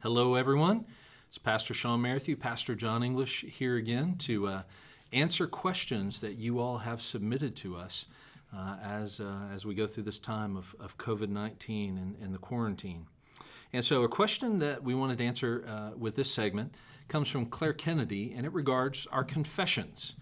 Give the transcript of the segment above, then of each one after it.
Hello, everyone. It's Pastor Shawn Matthew, Pastor Jon English here again to answer questions that you all have submitted to us as we go through this time of COVID-19 and the quarantine. And so a question that we wanted to answer with this segment comes from Claire Kennedy, and it regards our confessions.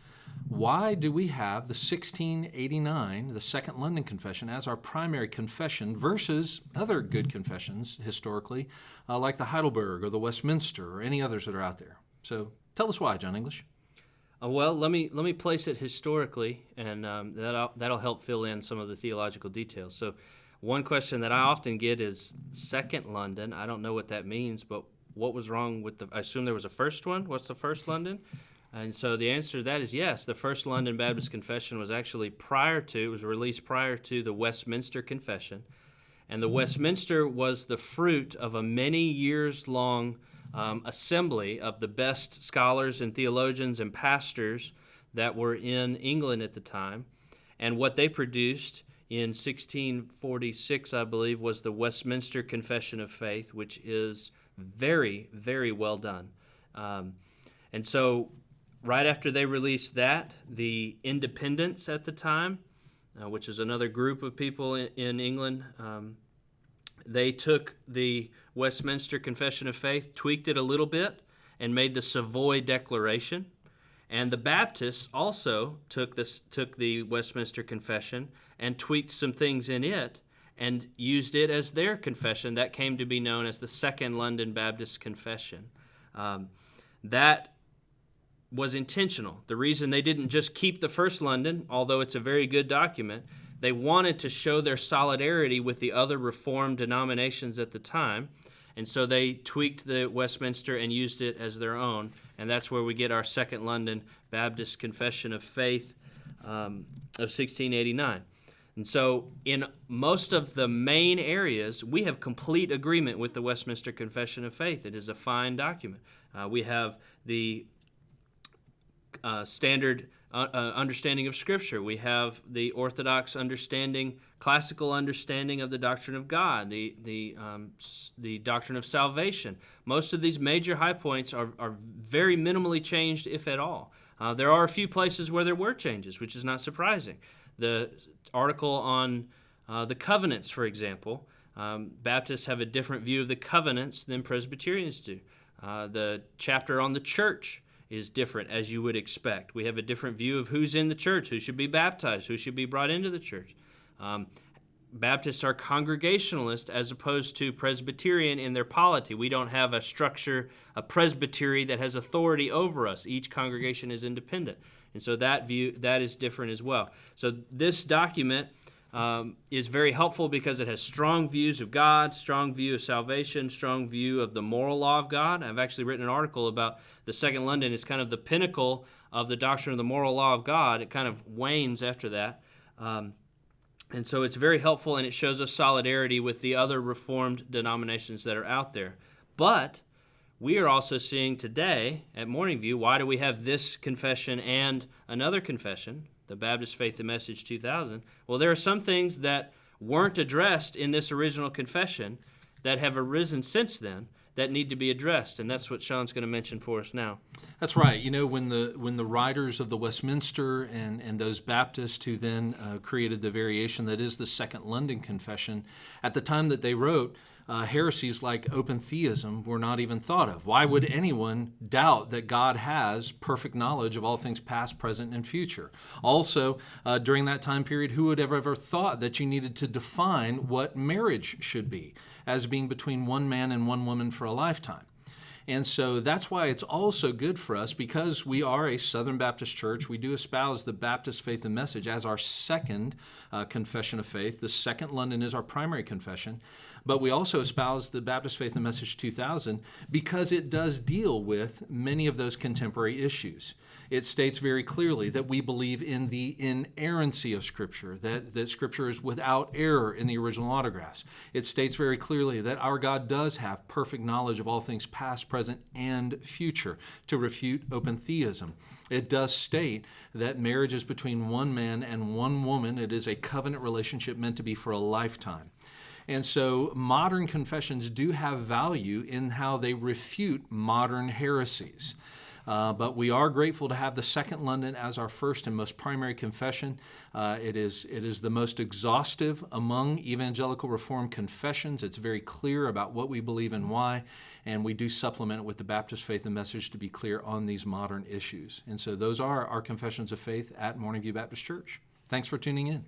Why do we have the 1689, the Second London Confession, as our primary confession versus other good confessions historically, like the Heidelberg or the Westminster or any others that are out there? So tell us why, Jon English. Well, let me place it historically, and that'll help fill in some of the theological details. So one question that I often get is Second London. I don't know what that means, but what was wrong with I assume there was a first one? What's the first London? And so the answer to that is yes. The first London Baptist Confession was actually released prior to the Westminster Confession. And the Westminster was the fruit of a many years long assembly of the best scholars and theologians and pastors that were in England at the time. And what they produced in 1646, I believe, was the Westminster Confession of Faith, which is very, very well done. And so right after they released that, the Independents at the time, which is another group of people in England, they took the Westminster Confession of Faith, tweaked it a little bit, and made the Savoy Declaration. And the Baptists also took the Westminster Confession and tweaked some things in it and used it as their confession. That came to be known as the Second London Baptist Confession. That was intentional. The reason they didn't just keep the first London, although it's a very good document, they wanted to show their solidarity with the other Reformed denominations at the time, and so they tweaked the Westminster and used it as their own, and that's where we get our Second London Baptist Confession of Faith of 1689. And so in most of the main areas, we have complete agreement with the Westminster Confession of Faith. It is a fine document. We have the standard understanding of Scripture. We have the Orthodox understanding, classical understanding of the doctrine of God, the doctrine of salvation. Most of these major high points are very minimally changed, if at all. There are a few places where there were changes, which is not surprising. The article on the covenants, for example, Baptists have a different view of the covenants than Presbyterians do. The chapter on the church is different, as you would expect. We have a different view of who's in the church, who should be baptized, who should be brought into the church. Baptists are Congregationalist as opposed to Presbyterian in their polity. We don't have a structure, a presbytery that has authority over us. Each congregation is independent. And so that is different as well. So this document is very helpful because it has strong views of God, strong view of salvation, strong view of the moral law of God. I've actually written an article about the Second London. It's kind of the pinnacle of the doctrine of the moral law of God. It kind of wanes after that. And so it's very helpful, and it shows us solidarity with the other Reformed denominations that are out there. But we are also seeing today at Morning View, why do we have this confession and another confession, the Baptist Faith and Message 2000? Well, there are some things that weren't addressed in this original confession that have arisen since then that need to be addressed, and that's what Shawn's going to mention for us now. That's right. You know, when the writers of the Westminster and those Baptists who then created the variation that is the Second London Confession, at the time that they wrote, heresies like open theism were not even thought of. Why would anyone doubt that God has perfect knowledge of all things past, present, and future? Also, during that time period, who would have ever thought that you needed to define what marriage should be as being between one man and one woman for a lifetime? And so that's why it's also good for us, because we are a Southern Baptist church. We do espouse the Baptist Faith and Message as our second confession of faith. The Second London is our primary confession. But we also espouse the Baptist Faith and Message 2000 because it does deal with many of those contemporary issues. It states very clearly that we believe in the inerrancy of Scripture, that Scripture is without error in the original autographs. It states very clearly that our God does have perfect knowledge of all things past, present, and future to refute open theism. It does state that marriage is between one man and one woman. It is a covenant relationship meant to be for a lifetime. And so modern confessions do have value in how they refute modern heresies. But we are grateful to have the Second London as our first and most primary confession. It is the most exhaustive among evangelical Reformed confessions. It's very clear about what we believe and why, and we do supplement it with the Baptist Faith and Message to be clear on these modern issues. And so those are our confessions of faith at Morning View Baptist Church. Thanks for tuning in.